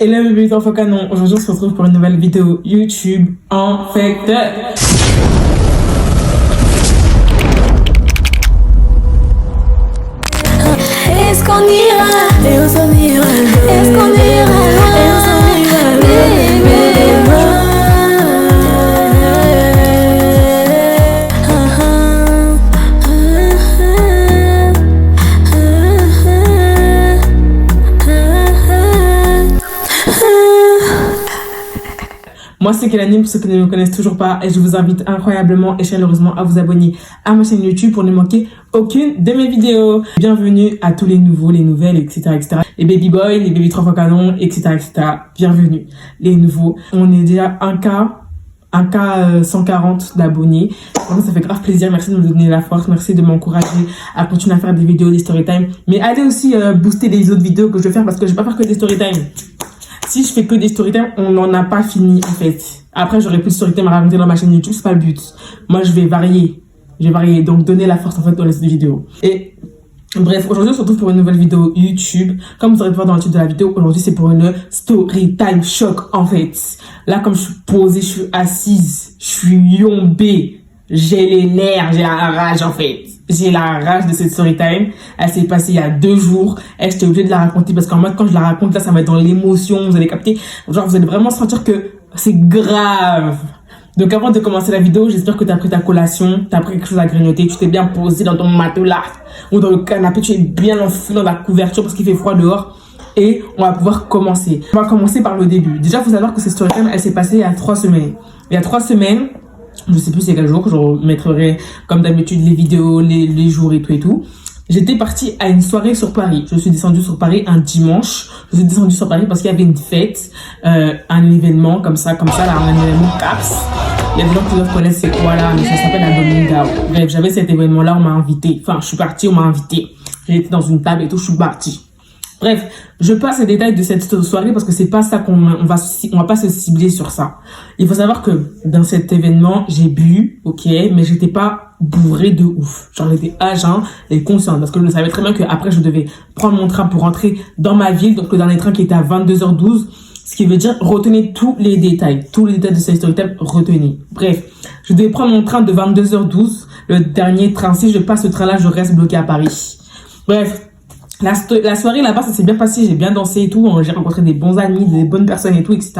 Hello mes bébés enfants canon, aujourd'hui on se retrouve pour une nouvelle vidéo YouTube en fait. Est-ce qu'on ira? Et on s'en ira. Est-ce qu'on ira? Et on s'en ira. Bébé. Moi c'est Kelani pour ceux qui ne me connaissent toujours pas et je vous invite incroyablement et chaleureusement à vous abonner à ma chaîne YouTube pour ne manquer aucune de mes vidéos. Bienvenue à tous les nouveaux, les nouvelles, etc. Les baby boys, les baby 3 fois canon, etc. Bienvenue les nouveaux. On est déjà 1K 140 d'abonnés. Vraiment, ça fait grave plaisir. Merci de me donner la force. Merci de m'encourager à continuer à faire des vidéos, des story time. Mais allez aussi booster les autres vidéos que je vais faire parce que je vais pas faire que des story time. Si je fais que des story time, on n'en a pas fini en fait. Après, j'aurais plus de story time à raconter dans ma chaîne YouTube, c'est pas le but. Moi, je vais varier. Donc donner la force en fait dans les vidéos. Et bref, aujourd'hui, on se retrouve pour une nouvelle vidéo YouTube. Comme vous aurez pu voir dans le titre de la vidéo, aujourd'hui, c'est pour une story time choc en fait. Là, comme je suis posée, je suis assise, je suis yombée, j'ai les nerfs, j'ai la rage en fait. J'ai la rage de cette story time. Elle s'est passée il y a 2 jours. Et j'étais obligée de la raconter parce qu'en mode, quand je la raconte, là, ça va être dans l'émotion. Vous allez capter. Genre, vous allez vraiment sentir que c'est grave. Donc, avant de commencer la vidéo, j'espère que tu as pris ta collation. Tu as pris quelque chose à grignoter. Tu t'es bien posé dans ton matelas ou dans le canapé. Tu es bien enfoui dans la couverture parce qu'il fait froid dehors. Et on va pouvoir commencer. On va commencer par le début. Déjà, il faut savoir que cette story time, elle s'est passée il y a 3 semaines. Il y a 3 semaines. Je sais plus c'est quel jour, je mettrai comme d'habitude les vidéos, les jours et tout. J'étais partie à une soirée sur Paris. Je suis descendue sur Paris un dimanche. Je suis descendue sur Paris parce qu'il y avait une fête, un événement comme ça, là, un événement CAPS. Il y a des gens qui doivent connaître c'est quoi là, mais ça s'appelle la Dominga. Bref, j'avais cet événement là, on m'a invité. Enfin, je suis partie, on m'a invité. J'ai été dans une table et tout, je suis partie. Bref, je passe les détails de cette soirée parce que c'est pas ça on va pas se cibler sur ça. Il faut savoir que dans cet événement, j'ai bu, ok, mais j'étais pas bourrée de ouf. Genre, j'étais à jeun et consciente parce que je savais très bien qu'après, je devais prendre mon train pour rentrer dans ma ville. Donc, le dernier train qui était à 22h12, ce qui veut dire retenez tous les détails de cette story time, retenez. Bref, je devais prendre mon train de 22h12, le dernier train. Si je passe ce train-là, je reste bloquée à Paris. Bref. La soirée là-bas, ça s'est bien passé, j'ai bien dansé et tout, j'ai rencontré des bons amis, des bonnes personnes et tout, etc.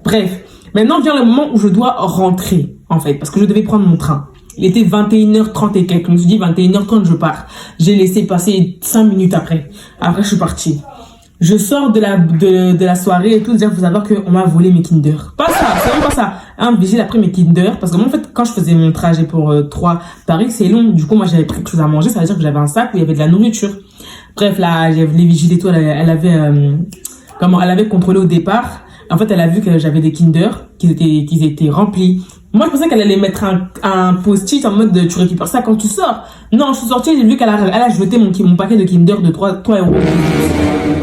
Bref, maintenant vient le moment où je dois rentrer, en fait, parce que je devais prendre mon train. Il était 21h30 et quelques, je me suis dit 21h30 je pars. J'ai laissé passer 5 minutes après. Après, je suis partie. Je sors de la soirée et tout, déjà, faut savoir qu'on m'a volé mes Kinder. Pas ça, c'est même pas ça. Un vigile après mes Kinder, parce que moi, en fait, quand je faisais mon trajet pour 3 Paris, c'est long. Du coup, moi, j'avais pris quelque chose à manger, ça veut dire que j'avais un sac où il y avait de la nourriture. Bref, là, les vigiles et tout, elle avait contrôlé au départ. En fait, elle a vu que j'avais des Kinder, qu'ils étaient remplis. Moi, je pensais qu'elle allait mettre un post-it en mode de, tu récupères ça quand tu sors. Non, je suis sortie, j'ai vu qu'elle a jeté mon paquet de Kinder de 3 euros.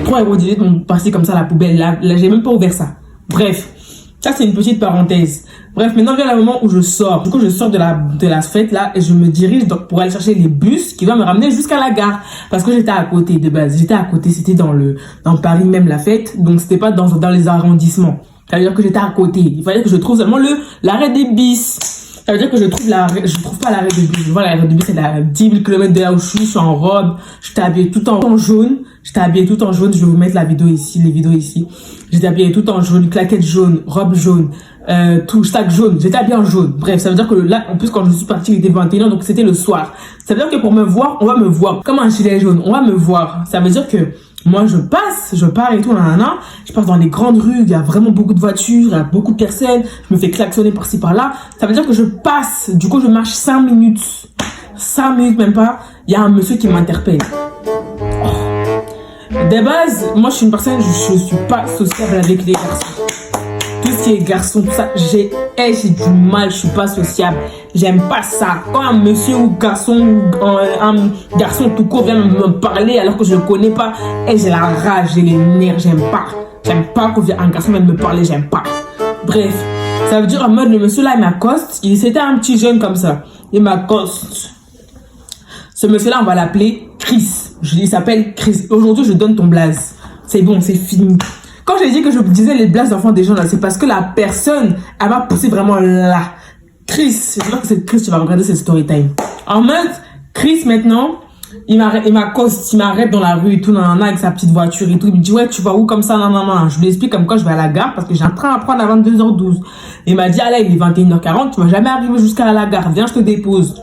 3 euros d'idées m'ont passé comme ça à la poubelle. Là, j'ai même pas ouvert ça. Bref, ça c'est une petite parenthèse. Bref, maintenant vient le moment où je sors. Du coup, je sors de la fête là et je me dirige pour aller chercher les bus qui vont me ramener jusqu'à la gare. Parce que j'étais à côté de base. J'étais à côté, c'était dans Paris même la fête. Donc c'était pas dans les arrondissements. Ça veut dire que j'étais à côté. Il fallait que je trouve seulement l'arrêt des bus. Ça veut dire que je trouve pas l'arrêt de bus. Je vois l'arrêt de bus, c'est à 10 000 km de là où je suis en robe. J'étais habillée tout en jaune. Je vais vous mettre les vidéos ici. J'étais habillée tout en jaune, claquette jaune, robe jaune, tout, sac jaune. J'étais habillée en jaune. Bref, ça veut dire que là, en plus, quand je suis partie, il était 21h, donc c'était le soir. Ça veut dire que pour me voir, on va me voir. Comme un gilet jaune, on va me voir. Ça veut dire que moi, je pars et tout, nanana. Je passe dans les grandes rues, il y a vraiment beaucoup de voitures, il y a beaucoup de personnes. Je me fais klaxonner par-ci, par-là. Ça veut dire que je passe. Du coup, je marche 5 minutes. 5 minutes même pas. Il y a un monsieur qui m'interpelle. De base, moi, je suis une personne, je suis pas sociable avec les garçons. Tout ce qui est garçon, tout ça, j'ai du mal, je suis pas sociable. J'aime pas ça. Quand un monsieur ou garçon, un garçon tout court vient me parler alors que je le connais pas, j'ai la rage, j'ai les nerfs, j'aime pas. J'aime pas qu'un garçon vienne me parler, j'aime pas. Bref, ça veut dire en mode, le monsieur là, il m'accoste. C'était un petit jeune comme ça. Il m'accoste. Ce monsieur là, on va l'appeler Chris. Il s'appelle Chris. Aujourd'hui, je donne ton blaze. C'est bon, c'est fini. Quand j'ai dit que je disais les blagues d'enfants des gens là, c'est parce que la personne, elle m'a poussé vraiment là. Chris, j'espère que c'est Chris, tu vas regarder cette story time. En mode, Chris maintenant, il m'arrête dans la rue et tout, nanana, avec sa petite voiture et tout. Il me dit, ouais, tu vas où comme ça, nanana. Je lui explique comme quoi je vais à la gare parce que j'ai un train à prendre à 22h12. Il m'a dit, allez, il est 21h40, tu vas jamais arriver jusqu'à la gare, viens, je te dépose.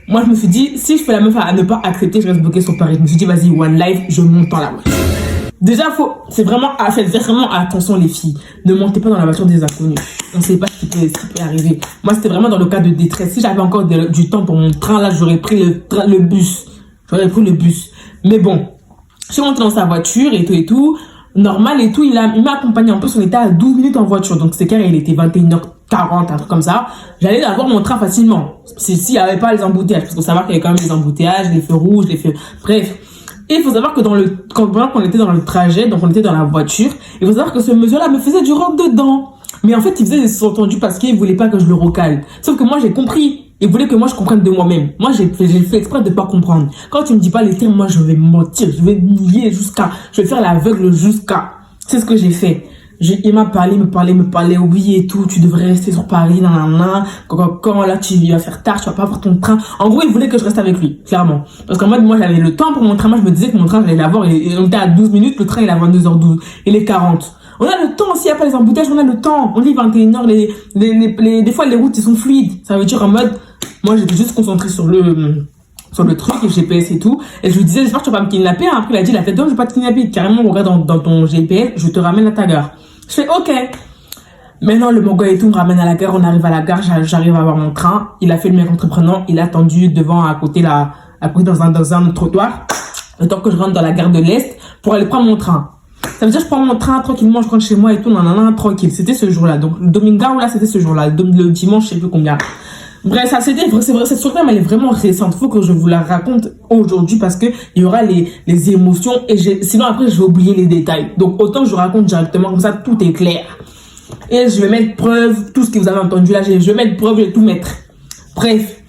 Moi, je me suis dit, si je fais la meuf à ne pas accepter, je reste bloqué sur Paris. Je me suis dit, vas-y, one life, je monte dans la voiture. Déjà, faites vraiment attention les filles. Ne montez pas dans la voiture des inconnus. On ne sait pas ce qui peut arriver. Moi, c'était vraiment dans le cas de détresse. Si j'avais encore du temps pour mon train, là, j'aurais pris le bus. J'aurais pris le bus. Mais bon, je suis montée dans sa voiture et tout. Normal et tout. Il m'a accompagné. En plus, on était à 12 minutes en voiture. Donc, c'est carré, il était 21h40, un truc comme ça. J'allais avoir mon train facilement. S'il n'y avait pas les embouteillages. Parce qu'il faut savoir qu'il y avait quand même les embouteillages, les feux rouges, les feux... Bref. Et il faut savoir que pendant qu'on était dans le trajet, donc on était dans la voiture, il faut savoir que ce monsieur-là me faisait du rentre dedans. Mais en fait, il faisait des sous-entendus parce qu'il voulait pas que je le recale. Sauf que moi, j'ai compris. Il voulait que moi, je comprenne de moi-même. Moi, j'ai fait exprès de pas comprendre. Quand tu me dis pas les termes, moi, je vais mentir. Je vais nier je vais faire l'aveugle jusqu'à. C'est ce que j'ai fait. Il m'a parlé, oui et tout, tu devrais rester sur Paris, nanana, quand là tu vas faire tard, tu vas pas avoir ton train. En gros, il voulait que je reste avec lui, clairement. Parce qu'en mode, moi j'avais le temps pour mon train, moi je me disais que mon train j'allais l'avoir, et on était à 12 minutes, le train il est à 22h12, il est 40. On a le temps, s'il n'y a pas les embouteillages, on a le temps. On dit 21h, des fois les routes ils sont fluides. Ça veut dire en mode, moi j'étais juste concentrée sur le truc, le GPS et tout. Et je lui disais, j'espère que tu vas pas me kidnapper. Après, il a dit, non, je vais pas te kidnapper. Carrément, regarde dans ton GPS, je te ramène à ta gare. Je fais, ok. Maintenant, le mongol et tout me ramène à la gare. On arrive à la gare, j'arrive à avoir mon train. Il a fait le mec entreprenant. Il a attendu devant, à côté dans un trottoir. Le temps que je rentre dans la gare de l'Est pour aller prendre mon train. Ça veut dire, je prends mon train tranquillement, je rentre chez moi et tout, tranquille. C'était ce jour-là. Donc, le Domingo, là, c'était ce jour-là. Le dimanche, je sais plus combien. Bref, ça c'était vrai, c'est vrai, cette story elle est vraiment récente. Faut que je vous la raconte aujourd'hui parce que il y aura les émotions et sinon après je vais oublier les détails. Donc autant je raconte directement comme ça, tout est clair. Et je vais mettre preuve, tout ce que vous avez entendu là, je vais mettre preuve, je vais tout mettre. Bref,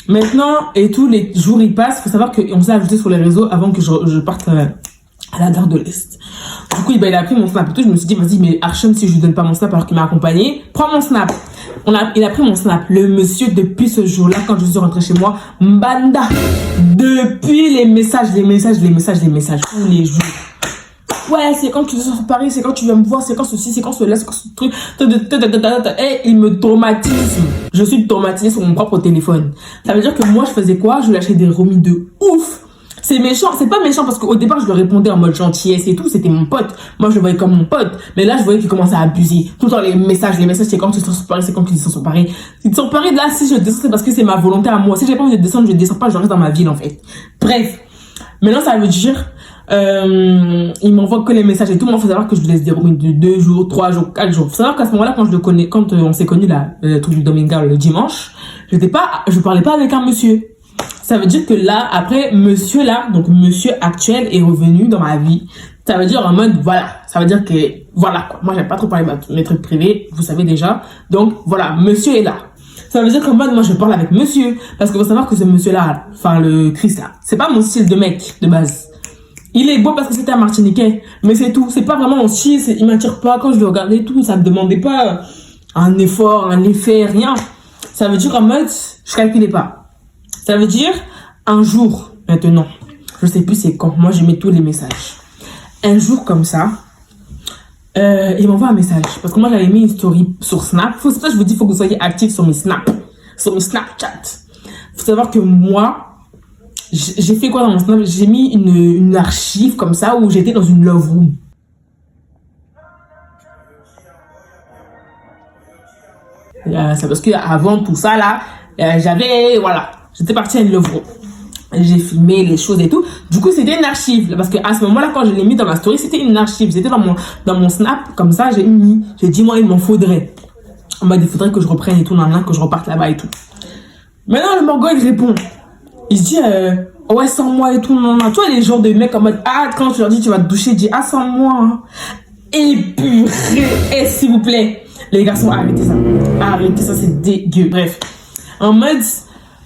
maintenant et tous les jours ils passent, faut savoir qu'on s'est ajouté sur les réseaux avant que je parte à la gare de l'Est. Du coup, il a pris mon snap et tout. Je me suis dit, vas-y, mais Archon, si je lui donne pas mon snap alors qu'il m'a accompagné, prends mon snap. Il a pris mon snap. Le monsieur, depuis ce jour-là, quand je suis rentrée chez moi, Mbanda. Depuis les messages, tous les jours. Ouais, c'est quand tu es sur Paris, c'est quand tu viens me voir, c'est quand ceci, c'est quand cela, c'est quand ce truc. Et il me traumatise. Je suis traumatisée sur mon propre téléphone. Ça veut dire que moi, je faisais quoi? Je lui achetais des remis de ouf. C'est méchant, c'est pas méchant parce qu'au départ je lui répondais en mode gentillesse et tout, c'était mon pote. Moi je le voyais comme mon pote, mais là je voyais qu'il commençait à abuser. Tout le temps les messages c'est quand tu descends sur Paris, c'est quand tu descends sur Paris. Sur Paris là, si je descends c'est parce que c'est ma volonté à moi. Si j'ai pas envie de descendre, je descends pas, je reste dans ma ville en fait. Bref, maintenant ça veut dire, il m'envoie que les messages et tout. Moi faut savoir que je lui laisse des remis de 2 jours, 3 jours, 4 jours. Faut savoir qu'à ce moment-là quand on s'est connus là, le truc du Domingo le dimanche, je parlais pas avec un monsieur. Ça veut dire que là, après, monsieur là, donc monsieur actuel est revenu dans ma vie. Ça veut dire en mode, voilà. Ça veut dire que, voilà quoi. Moi, j'aime pas trop parler de mes trucs privés, vous savez déjà. Donc, voilà, monsieur est là. Ça veut dire qu'en mode, moi, je parle avec monsieur. Parce qu'il faut savoir que ce monsieur-là, enfin, le Chris là, c'est pas mon style de mec, de base. Il est beau parce que c'était un Martiniquais. Mais c'est tout. C'est pas vraiment mon style, il m'attire pas. Quand je le regardais tout, ça me demandait pas un effort, un effet, rien. Ça veut dire en mode, je calculais pas. Ça veut dire, un jour, maintenant, je sais plus c'est quand, moi je mets tous les messages. Un jour comme ça, il m'envoie un message. Parce que moi j'avais mis une story sur Snap. C'est pour ça que je vous dis, il faut que vous soyez actifs sur mes Snap. Sur mes Snapchat. Il faut savoir que moi, j'ai fait quoi dans mon Snap? J'ai mis une archive comme ça où j'étais dans une love room. C'est parce qu'avant tout ça là, j'étais partie à une love room. J'ai filmé les choses et tout. Du coup, c'était une archive. Parce qu'à ce moment-là, quand je l'ai mis dans ma story, c'était une archive. C'était dans mon snap. Comme ça, j'ai dit, moi, il m'en faudrait. En mode, il faudrait que je reprenne et tout, que je reparte là-bas et tout. Maintenant, le Morgo, il répond. Il se dit, ouais, sans moi et tout, non. Tu vois, les genres de mecs en mode, quand tu leur dis, tu vas te doucher, il dit, sans moi. Hein. Épuré, s'il vous plaît. Les garçons, arrêtez ça. Arrêtez ça, c'est dégueu. Bref. En mode,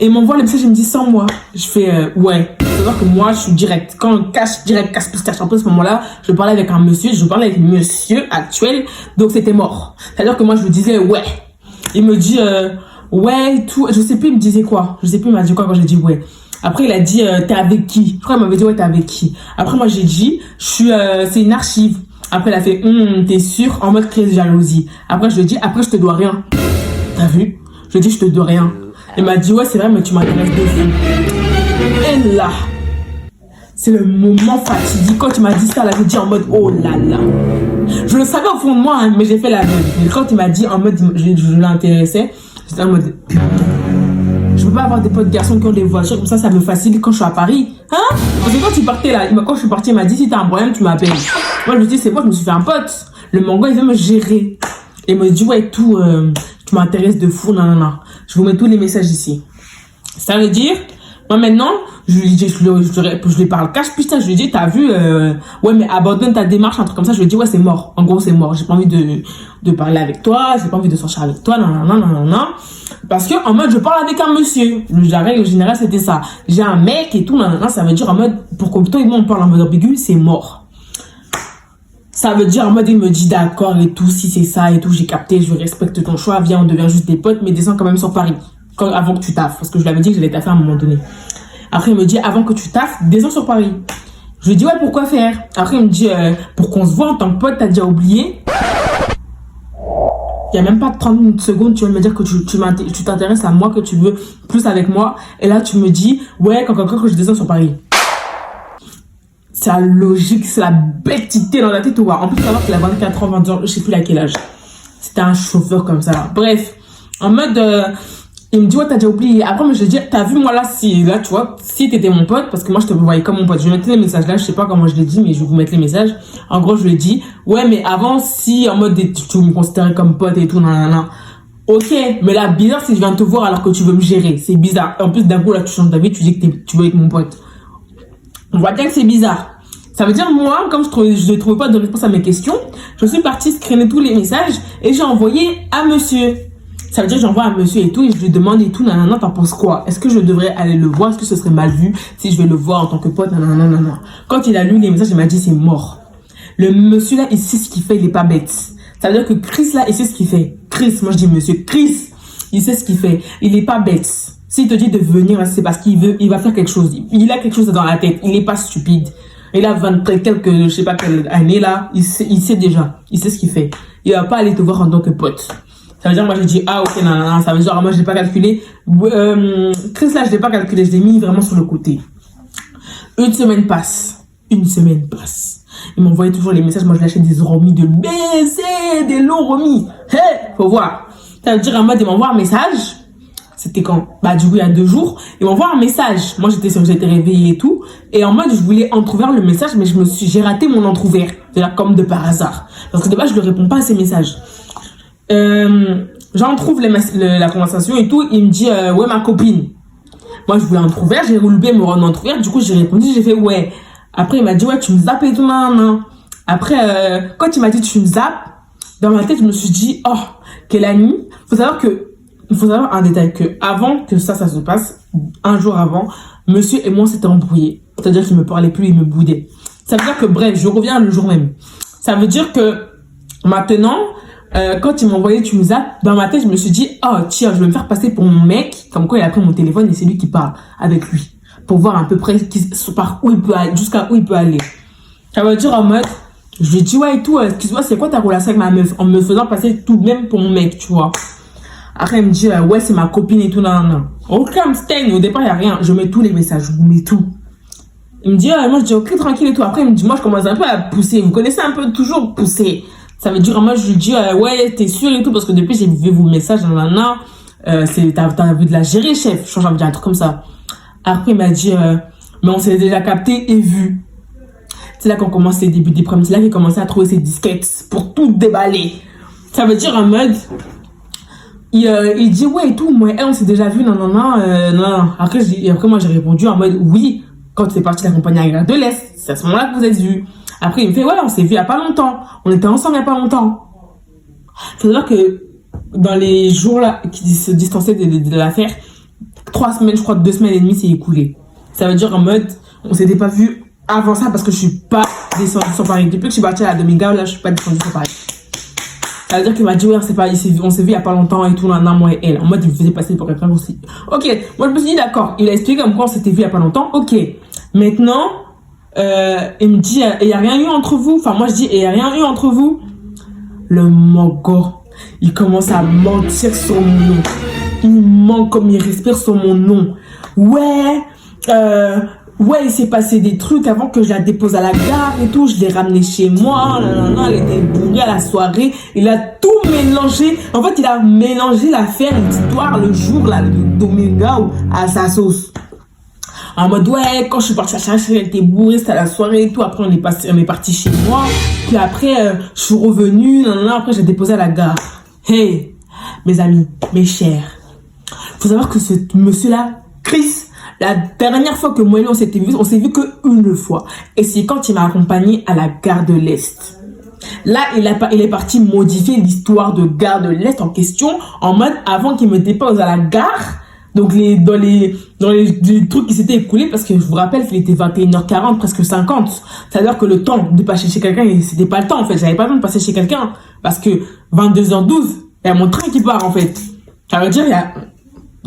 il m'envoie le message, il me dit sans moi. Je fais, ouais, savoir que moi, je suis direct. Quand on cache direct, cache, un peu à ce moment-là, je parlais avec un monsieur, je parlais avec monsieur actuel, donc c'était mort. C'est-à-dire que moi, je lui disais, ouais. Il me dit, ouais, tout. Je sais plus, il me disait quoi. Je sais plus, il m'a dit quoi quand j'ai dit ouais. Après, il a dit, t'es avec qui? Je crois qu'il m'avait dit, ouais, t'es avec qui? Après, moi, j'ai dit, c'est une archive. Après, il a fait, t'es sûr? En mode crise de jalousie. Après, je lui ai dit, après, je te dois rien. T'as vu? Je lui ai dit, je te dois rien. Il m'a dit, ouais, c'est vrai, mais tu m'intéresses de fou. Et là, c'est le moment fatidique. Quand tu m'as dit ça, là, j'ai dit en mode, oh là là. Je le savais au fond de moi, hein, mais j'ai fait la même. Mais quand il m'a dit en mode, je l'intéressais, j'étais en mode, je peux pas avoir des potes garçons qui ont des voitures, comme ça me facilite quand je suis à Paris. Hein? Parce que quand tu partais là, quand je suis partie, il m'a dit, si t'as un problème, tu m'appelles. Moi, je me dis, c'est quoi, je me suis fait un pote. Le mango, il veut me gérer. Et il me dit, ouais, tout, tu m'intéresses de fou, non. Je vous mets tous les messages ici. Ça veut dire, moi maintenant, je lui parle cash, putain, je lui dis, t'as vu, ouais, mais abandonne ta démarche, un truc comme ça. Je lui dis, ouais, c'est mort. En gros, c'est mort. J'ai pas envie de parler avec toi, j'ai pas envie de sortir avec toi, non. Parce que, en mode, je parle avec un monsieur. La règle générale, c'était ça. J'ai un mec et tout, non, ça veut dire en mode, pour que toi et moi, on parle en mode ambigu, c'est mort. Ça veut dire en mode, il me dit d'accord et tout, si c'est ça et tout, j'ai capté, je respecte ton choix, viens, on devient juste des potes, mais descends quand même sur Paris. Avant que tu taffes, parce que je lui avais dit que j'allais taffer à un moment donné. Après, il me dit, avant que tu taffes, descends sur Paris. Je lui dis, ouais, pourquoi faire? Après, il me dit, pour qu'on se voit en tant que pote, t'as déjà oublié. Il n'y a même pas 30 secondes, tu vas me dire que tu t'intéresses à moi, que tu veux plus avec moi. Et là, tu me dis, ouais, quand je descends sur Paris. C'est la logique, c'est la bêtité dans la tête. En plus, il faut savoir qu'il a 24 ans, 20 ans, je sais plus à quel âge. C'était un chauffeur comme ça. Là. Bref, en mode, il me dit, ouais, t'as déjà oublié. Après, moi, je lui dis, t'as vu, moi, là, tu vois, si t'étais mon pote, parce que moi, je te voyais comme mon pote. Je vais mettre les messages là, je sais pas comment je l'ai dit, mais je vais vous mettre les messages. En gros, je lui ai dit, ouais, mais avant, si, en mode, tu me considérais comme pote et tout, non. Ok, mais là, bizarre, si je viens te voir alors que tu veux me gérer. C'est bizarre. En plus, d'un coup, là, tu changes d'avis, tu dis que tu veux être mon pote. On voit bien que c'est bizarre. Ça veut dire, moi, comme je ne trouvais pas de réponse à mes questions, je suis partie screener tous les messages et j'ai envoyé à monsieur. Ça veut dire, j'envoie à monsieur et tout et je lui demande et tout, nanana, t'en penses quoi? Est-ce que je devrais aller le voir? Est-ce que ce serait mal vu si je vais le voir en tant que pote? Nanana. Quand il a lu les messages, il m'a dit, c'est mort. Le monsieur là, il sait ce qu'il fait, il est pas bête. Ça veut dire que Chris là, il sait ce qu'il fait. Chris, moi je dis monsieur, Chris, il sait ce qu'il fait. Il est pas bête. S'il te dit de venir, c'est parce qu'il veut, il va faire quelque chose. Il a quelque chose dans la tête. Il n'est pas stupide. Il a 20 quelques, je sais pas quelle année là. Il sait déjà. Il sait ce qu'il fait. Il va pas aller te voir en tant que pote. Ça veut dire, moi j'ai dit, ah ok, non. Ça veut dire, moi je l'ai pas calculé. Chris là, je l'ai pas calculé. Je l'ai mis vraiment sur le côté. Une semaine passe. Il m'envoyait toujours les messages. Moi je lâchais des remis de baiser, des longs remis. Hey, faut voir. Ça veut dire, en mode, il m'envoie un message. C'était quand? Bah, du coup, il y a 2 jours. Ils m'envoient un message. Moi, j'étais réveillée et tout. Et en mode, je voulais entrouvrir le message, mais j'ai raté mon entrouvert. C'est-à-dire, comme de par hasard. Parce que de base, je ne réponds pas à ces messages. J'entrouve la conversation et tout. Il me dit, ouais, ma copine. Moi, je voulais entrouvert. J'ai roulé me rendre entrouvert. Du coup, j'ai répondu, j'ai fait, ouais. Après, il m'a dit, ouais, tu me zappes et tout, non. Après, quand il m'a dit, tu me zappes, dans ma tête, je me suis dit, oh, quelle amie. Il faut savoir un détail, que avant que ça se passe, un jour avant, monsieur et moi s'étaient embrouillés. C'est-à-dire qu'il me parlait plus, il me boudait. Ça veut dire que, bref, je reviens le jour même. Ça veut dire que, maintenant, quand il m'envoyait tu me zappes, dans ma tête, je me suis dit, oh, tiens, je vais me faire passer pour mon mec, comme quoi il a pris mon téléphone et c'est lui qui parle avec lui. Pour voir à peu près par où il peut aller, jusqu'à où il peut aller. Ça veut dire en mode, je lui dis, ouais, et tout, excuse-moi, c'est quoi ta relation avec ma meuf? En me faisant passer tout de même pour mon mec, tu vois. Après, il me dit, ouais, c'est ma copine et tout, non. Ok, Amstein, au départ, il n'y a rien. Je mets tous les messages, je vous mets tout. Il me dit, moi, je dis, ok, tranquille et tout. Après, il me dit, moi, je commence un peu à pousser. Vous connaissez un peu, toujours pousser. Ça veut dire, moi, je lui dis, ouais, t'es sûr et tout, parce que depuis, j'ai vu vos messages, nanana. T'as vu de la gérer, chef. Je change de dire un truc comme ça. Après, il m'a dit, mais on s'est déjà capté et vu. C'est là qu'on commence les débuts des problèmes. C'est là qu'il commençait à trouver ses disquettes pour tout déballer. Ça veut dire, en mode, il dit ouais et tout, moi on s'est déjà vu, non. Après moi j'ai répondu en mode oui, quand c'est parti l'accompagner à la Gare de l'Est, c'est à ce moment-là que vous êtes vus. Après il me fait ouais, on s'est vu il y a pas longtemps, on était ensemble il y a pas longtemps. C'est-à-dire que dans les jours là qui se distançaient de l'affaire, 3 semaines, je crois 2 semaines et demie s'est écoulé. Ça veut dire en mode On s'était pas vu avant ça parce que je suis pas descendue sur Paris. Depuis que je suis partie à la Dominga, là, je suis pas descendue sur Paris. Ça veut dire qu'il m'a dit, ouais, on s'est vu il y a pas longtemps et tout, là, moi et elle. En mode, il me faisait passer pour quelqu'un aussi. Ok, moi, je me suis dit, d'accord. Il a expliqué comme quoi on s'était vu il y a pas longtemps. Ok. Maintenant, il me dit, il y a rien eu entre vous. Enfin, moi, je dis, il y a rien eu entre vous. Le mogo, il commence à mentir sur mon nom. Il ment comme il respire sur mon nom. Ouais, il s'est passé des trucs avant que je la dépose à la gare et tout. Je l'ai ramenée chez moi. Elle était bourrée à la soirée. Il a tout mélangé. En fait, il a mélangé l'affaire, l'histoire, le jour, là, le Dominga à sa sauce. En mode, ouais, quand je suis partie à chercher, elle était bourrée, c'était à la soirée et tout. Après, on est parti chez moi. Puis après, je suis revenue. Après, j'ai déposé à la gare. Hey, mes amis, mes chers. Faut savoir que ce monsieur-là, Chris, la dernière fois que moi et lui, on s'est vu qu'une fois. Et c'est quand il m'a accompagné à la gare de l'Est. Là, il est parti modifier l'histoire de gare de l'Est en question, en mode, avant qu'il me dépose à la gare. Donc, dans les trucs qui s'étaient écoulés, parce que je vous rappelle qu'il était 21h40, presque 50. C'est-à-dire que le temps de passer chez quelqu'un, c'était pas le temps, en fait. J'avais pas le temps de passer chez quelqu'un. Parce que 22h12, il y a mon train qui part, en fait. Ça veut dire, il y a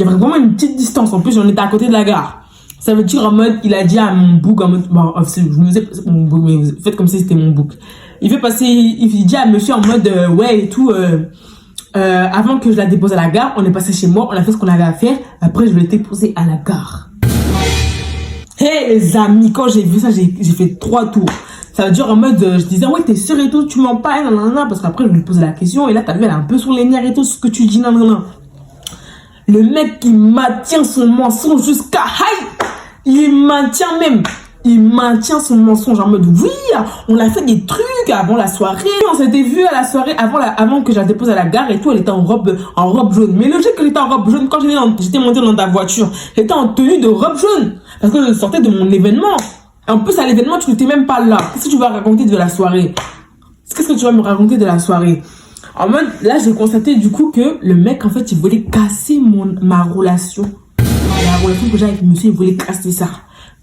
vraiment une petite distance. En plus, on était à côté de la gare. Ça veut dire, en mode, il a dit à mon bouc, en mode, bon, je me disais, c'est mon bouc, mais faites comme si c'était mon bouc. Il dit à monsieur en mode, ouais, et tout, avant que je la dépose à la gare, on est passé chez moi, on a fait ce qu'on avait à faire. Après, je l'ai déposé à la gare. Hey, les amis, quand j'ai vu ça, j'ai fait 3 tours. Ça veut dire en mode, je disais, ouais, t'es sûr et tout, tu mens pas, nanana, parce qu'après, je lui posais la question, et là, t'as vu, elle est un peu sur les nerfs et tout, ce que tu dis, nanana. Le mec qui maintient son mensonge jusqu'à high, il maintient son mensonge en mode, oui, on a fait des trucs avant la soirée, on s'était vu à la soirée avant que je la dépose à la gare et tout, elle était en robe jaune. Mais logique qu'elle était en robe jaune, quand j'étais montée dans ta voiture, j'étais en tenue de robe jaune, parce que je sortais de mon événement. En plus, à l'événement, tu n'étais même pas là. Qu'est-ce que tu vas raconter de la soirée? Qu'est-ce que tu vas me raconter de la soirée? En mode, là, j'ai constaté du coup que le mec, en fait, il voulait casser ma relation. La relation que j'ai avec monsieur, il voulait casser ça.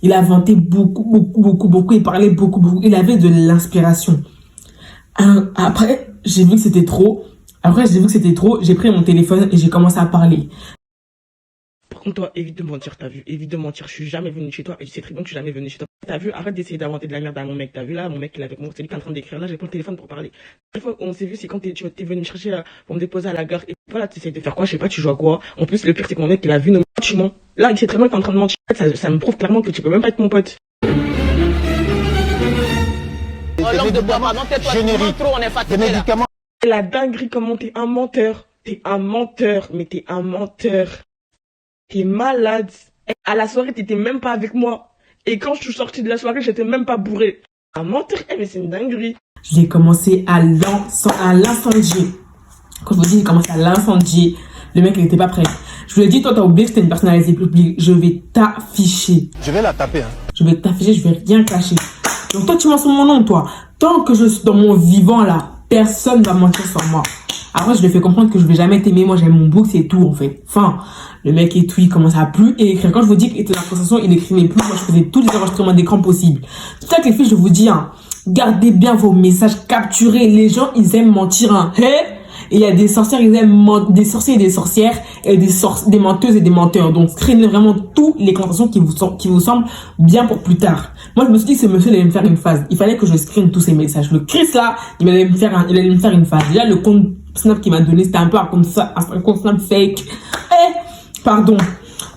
Il a inventé beaucoup. Il parlait beaucoup. Il avait de l'inspiration. Après, j'ai vu que c'était trop. J'ai pris mon téléphone et j'ai commencé à parler. Par contre, toi, évite de mentir, t'as vu? Évite de mentir. Je suis jamais venu chez toi et tu sais très bien que je suis jamais venu chez toi. T'as vu? Arrête d'essayer d'inventer de la merde à mon mec. T'as vu là? Mon mec, il est avec moi. C'est lui qui est en train d'écrire. Là, j'ai pris le téléphone pour parler. La fois qu'on s'est vu, c'est quand tu es venu me chercher pour me déposer à la gare. Et voilà, tu essaies de faire quoi? Je sais pas, tu joues à quoi? En plus, le pire, c'est que mon mec, il a vu nos mens. Là, il sait très bien que t'es en train de mentir. Ça me prouve clairement que tu peux même pas être mon pote. L'homme de bois, pardon, tais-toi, trop, on est fatigué là. La dinguerie, comment t'es un menteur. T'es un menteur, mais t'es un menteur. T'es malade. À la soirée, t'étais même pas avec moi. Et quand je suis sortie de la soirée, j'étais même pas bourrée. Un menteur, mais c'est une dinguerie. J'ai commencé à l'incendier. Quand je vous dis, j'ai commencé à l'incendier. Le mec, il était pas prêt. Je lui ai dit, toi, t'as oublié que c'était une personnalité publique. Je vais t'afficher. Je vais la taper, hein. Je vais t'afficher, je vais rien cacher. Donc toi, tu mens sur mon nom, toi. Tant que je suis dans mon vivant, là, personne va mentir sur moi. Après, je lui ai fait comprendre que je vais jamais t'aimer. Moi, j'aime mon bouc, c'est tout, en fait. Enfin, le mec et tout, il commence à plus écrire. Quand je vous dis qu'il était dans la conversation, il écrivait plus. Moi, je faisais tous les enregistrements d'écran possibles. C'est pour ça que les filles, je vous dis, hein, gardez bien vos messages capturés. Les gens, ils aiment mentir, hein. Et il y a des sorcières, ils aiment des sorciers et des sorcières, et des menteuses et des menteurs. Donc, screenez vraiment toutes les conversations qui vous semblent bien pour plus tard. Moi, je me suis dit que ce monsieur allait me faire une phase. Il fallait que je screen tous ces messages. Le Chris, là, il allait me faire une phase. Déjà, le compte Snap qu'il m'a donné, c'était un peu un compte Snap fake. Pardon.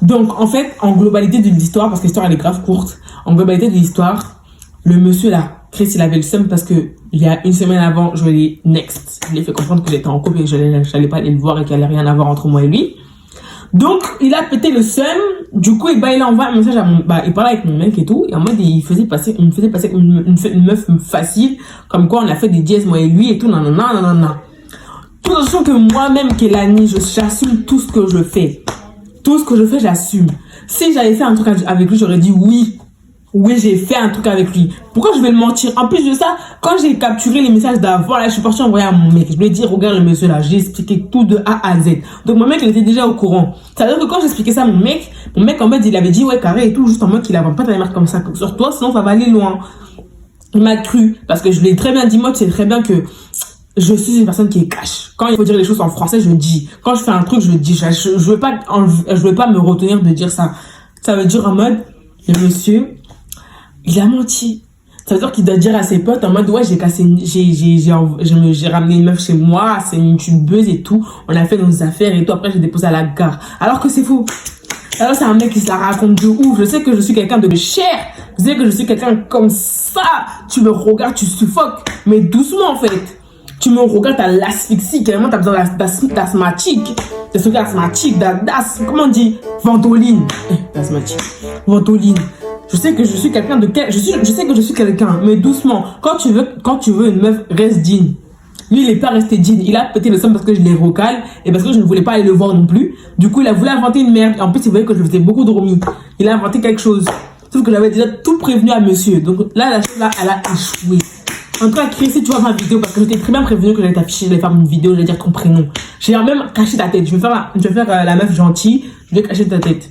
Donc, en fait, en globalité de l'histoire, parce que l'histoire, elle est grave courte. En globalité de l'histoire, le monsieur, là, Chris, il avait le seum parce que il y a une semaine avant, je l'ai next. Je lui ai fait comprendre que j'étais en couple et que j'allais pas aller le voir et qu'il n'y allait rien avoir entre moi et lui. Donc, il a pété le seum. Du coup, il a envoyé un message il parlait avec mon mec et tout. Et en mode, il me faisait passer une meuf facile. Comme quoi, on a fait des dièses, moi et lui et tout. Nanana. Tout en sachant que moi-même, Kelani, j'assume tout ce que je fais. Tout ce que je fais, j'assume. Si j'avais fait un truc avec lui, j'aurais dit oui. Oui, j'ai fait un truc avec lui. Pourquoi je vais le mentir? En plus de ça, quand j'ai capturé les messages d'avant, là, je suis partie envoyer à mon mec. Je lui ai dit, regarde le monsieur là, j'ai expliqué tout de A à Z. Donc mon mec, il était déjà au courant. Ça veut dire que quand j'expliquais ça à mon mec, en mode, il avait dit, ouais, carré et tout, juste en mode qu'il avait pas ta marque comme ça sur toi, sinon ça va aller loin. Il m'a cru, parce que je lui ai très bien dit, moi, tu sais très bien que je suis une personne qui est cash. Quand il faut dire les choses en français, je dis. Quand je fais un truc, je dis. Je veux pas me retenir de dire ça. Ça veut dire en mode, le monsieur, il a menti. Ça veut dire qu'il doit dire à ses potes en mode, ouais, j'ai ramené une meuf chez moi, c'est une youtubeuse et tout. On a fait nos affaires et tout. Après, j'ai déposé à la gare. Alors que c'est faux. Alors, c'est un mec qui se la raconte de ouf. Je sais que je suis quelqu'un de cher. Je sais que je suis quelqu'un comme ça. Tu me regardes, tu suffoques. Mais doucement, en fait. Tu me regardes, t'as l'asphyxie. Carrément, t'as besoin d'asthmatique. Des trucs asthmatiques, comment on dit? Ventoline. D'asthmatique. Ventoline. Je sais que je suis quelqu'un de je sais que je suis quelqu'un, mais doucement. Quand tu veux une meuf, reste digne. Lui, il est pas resté digne. Il a pété le somme parce que je l'ai recalé et parce que je ne voulais pas aller le voir non plus. Du coup, il a voulu inventer une merde. En plus, il voyait que je faisais beaucoup de remis. Il a inventé quelque chose. Sauf que j'avais déjà tout prévenu à monsieur. Donc là, la chose là, elle a échoué. En tout cas, Chris, si tu vois ma vidéo, parce que j'étais très bien prévenu que j'allais t'afficher, j'allais faire une vidéo, j'allais dire ton prénom. J'ai même caché ta tête. Je vais faire la meuf gentille, je vais cacher ta tête.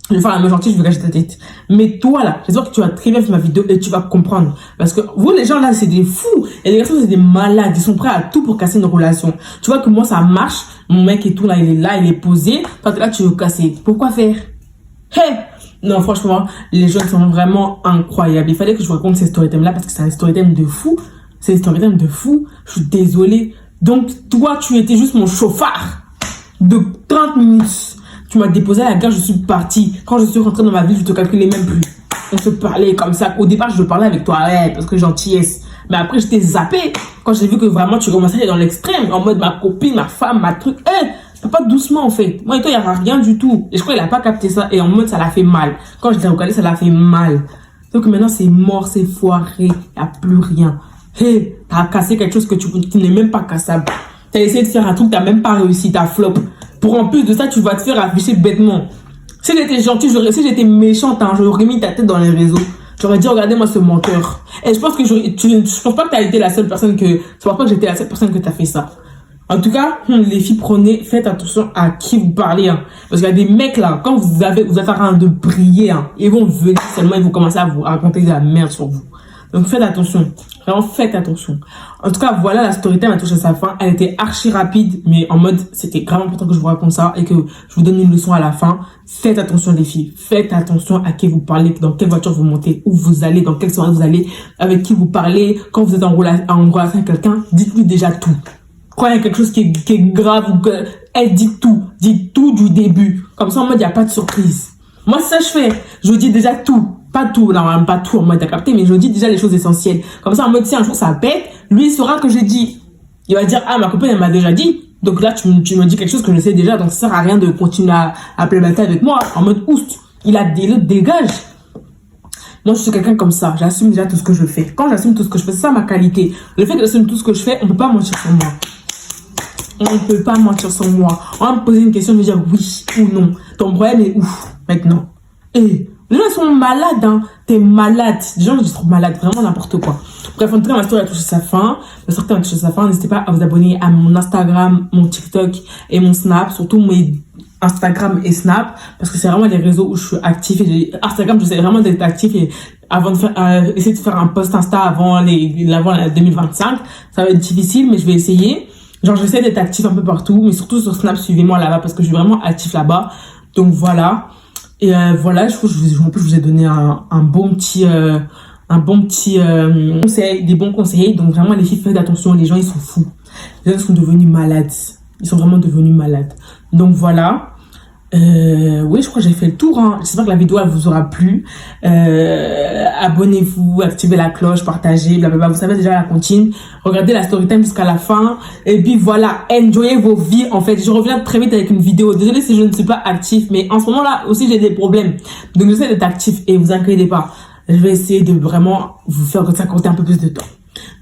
Je vais faire la meuf gentille, je vais cacher ta tête. Mais toi, là, j'espère que tu vas très bien faire ma vidéo et tu vas comprendre. Parce que vous, les gens, là, c'est des fous. Et les garçons, c'est des malades. Ils sont prêts à tout pour casser une relation. Tu vois que moi, ça marche. Mon mec et tout, là, il est posé. Parce que là, tu veux casser. Pourquoi faire? Hey! Non, franchement, les jeunes sont vraiment incroyables. Il fallait que je vous raconte ces storytime là parce que c'est un storytime de fou. C'est un storytime de fou. Je suis désolée. Donc, toi, tu étais juste mon chauffard de 30 minutes. Tu m'as déposé à la gare, je suis partie. Quand je suis rentrée dans ma ville, je te calculais même plus. On se parlait comme ça. Au départ, je parlais avec toi, ouais, parce que gentillesse. Mais après, je t'ai zappé. Quand j'ai vu que vraiment, tu commençais à aller dans l'extrême, en mode ma copine, ma femme, ma truc. Pas doucement, en fait. Moi et toi, il n'y a rien du tout. Et je crois qu'il n'a pas capté ça. Et en mode, ça l'a fait mal. Quand je l'ai regardé, ça l'a fait mal. Donc maintenant, c'est mort, c'est foiré. Il n'y a plus rien. Hey, t'as cassé quelque chose qui n'est même pas cassable. T'as essayé de faire un truc, t'as même pas réussi, t'as flop. Pour en plus de ça, tu vas te faire afficher bêtement. Si j'étais gentille, si j'étais méchante, hein, j'aurais mis ta tête dans les réseaux. J'aurais dit, regardez-moi ce menteur. Et je pense que je pense pas que t'as été la seule personne je pense pas que j'étais la seule personne que t'as fait ça. En tout cas, les filles, faites attention à qui vous parlez, hein. Parce qu'il y a des mecs là, quand vous êtes en train de briller, hein, ils vont venir seulement, ils vont commencer à vous raconter de la merde sur vous. Donc faites attention, vraiment faites attention. En tout cas, voilà, la storytime a touché sa fin. Elle était archi rapide, mais en mode, c'était grave important que je vous raconte ça et que je vous donne une leçon à la fin. Faites attention les filles, faites attention à qui vous parlez, dans quelle voiture vous montez, où vous allez, dans quelle soirée vous allez, avec qui vous parlez. Quand vous êtes en relation avec quelqu'un, dites-lui déjà tout. Quand il y a quelque chose qui est grave, dites tout du début. Comme ça, en mode, il n'y a pas de surprise. Moi, c'est ça que je fais. Je dis déjà tout. Pas tout, non, pas tout en mode t'as capté, mais je dis déjà les choses essentielles. Comme ça, en mode, si un jour ça pète, lui, il saura que j'ai dit. Il va dire, ah, ma copine, elle m'a déjà dit. Donc là, tu me dis quelque chose que je sais déjà, donc ça sert à rien de continuer à plaisanter avec moi. En mode, oust, il a dégage. Moi, je suis quelqu'un comme ça. J'assume déjà tout ce que je fais. Quand j'assume tout ce que je fais, c'est ça ma qualité. Le fait que j'assume tout ce que je fais, on peut pas mentir sur moi. On ne peut pas mentir sur moi. On va me poser une question, me dire oui ou non. Ton problème est ouf, maintenant. Et les gens sont malades, hein. T'es malade. Les gens sont trop malades, vraiment n'importe quoi. Bref, en tout cas, ma story a touché sa fin. N'hésitez pas à vous abonner à mon Instagram, mon TikTok et mon Snap. Surtout mes Instagram et Snap. Parce que c'est vraiment les réseaux où je suis active. Instagram, j'essaie vraiment d'être active et avant de faire, essayer de faire un post Insta avant 2025. Ça va être difficile, mais je vais essayer. Genre, j'essaie d'être active un peu partout, mais surtout sur Snap, suivez-moi là-bas parce que je suis vraiment active là-bas. Donc voilà. Et voilà, je vous ai donné un bon petit conseil, des bons conseils. Donc vraiment, les filles, faites attention, les gens, ils sont fous. Les gens sont devenus malades. Ils sont vraiment devenus malades. Donc voilà. Oui, je crois que j'ai fait le tour, hein. J'espère que la vidéo elle vous aura plu. Abonnez-vous, activez la cloche, partagez, blablabla. Vous savez déjà la comptine. Regardez la storytime jusqu'à la fin. Et puis voilà, enjoyez vos vies. En fait, je reviens très vite avec une vidéo. Désolée si je ne suis pas actif, mais en ce moment-là aussi j'ai des problèmes. Donc j'essaie d'être actif et vous inquiétez pas. Je vais essayer de vraiment vous faire s'accorder un peu plus de temps.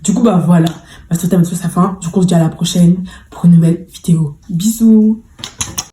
Du coup, bah voilà. La storytime touche sa fin. Du coup, on se dit à la prochaine pour une nouvelle vidéo. Bisous.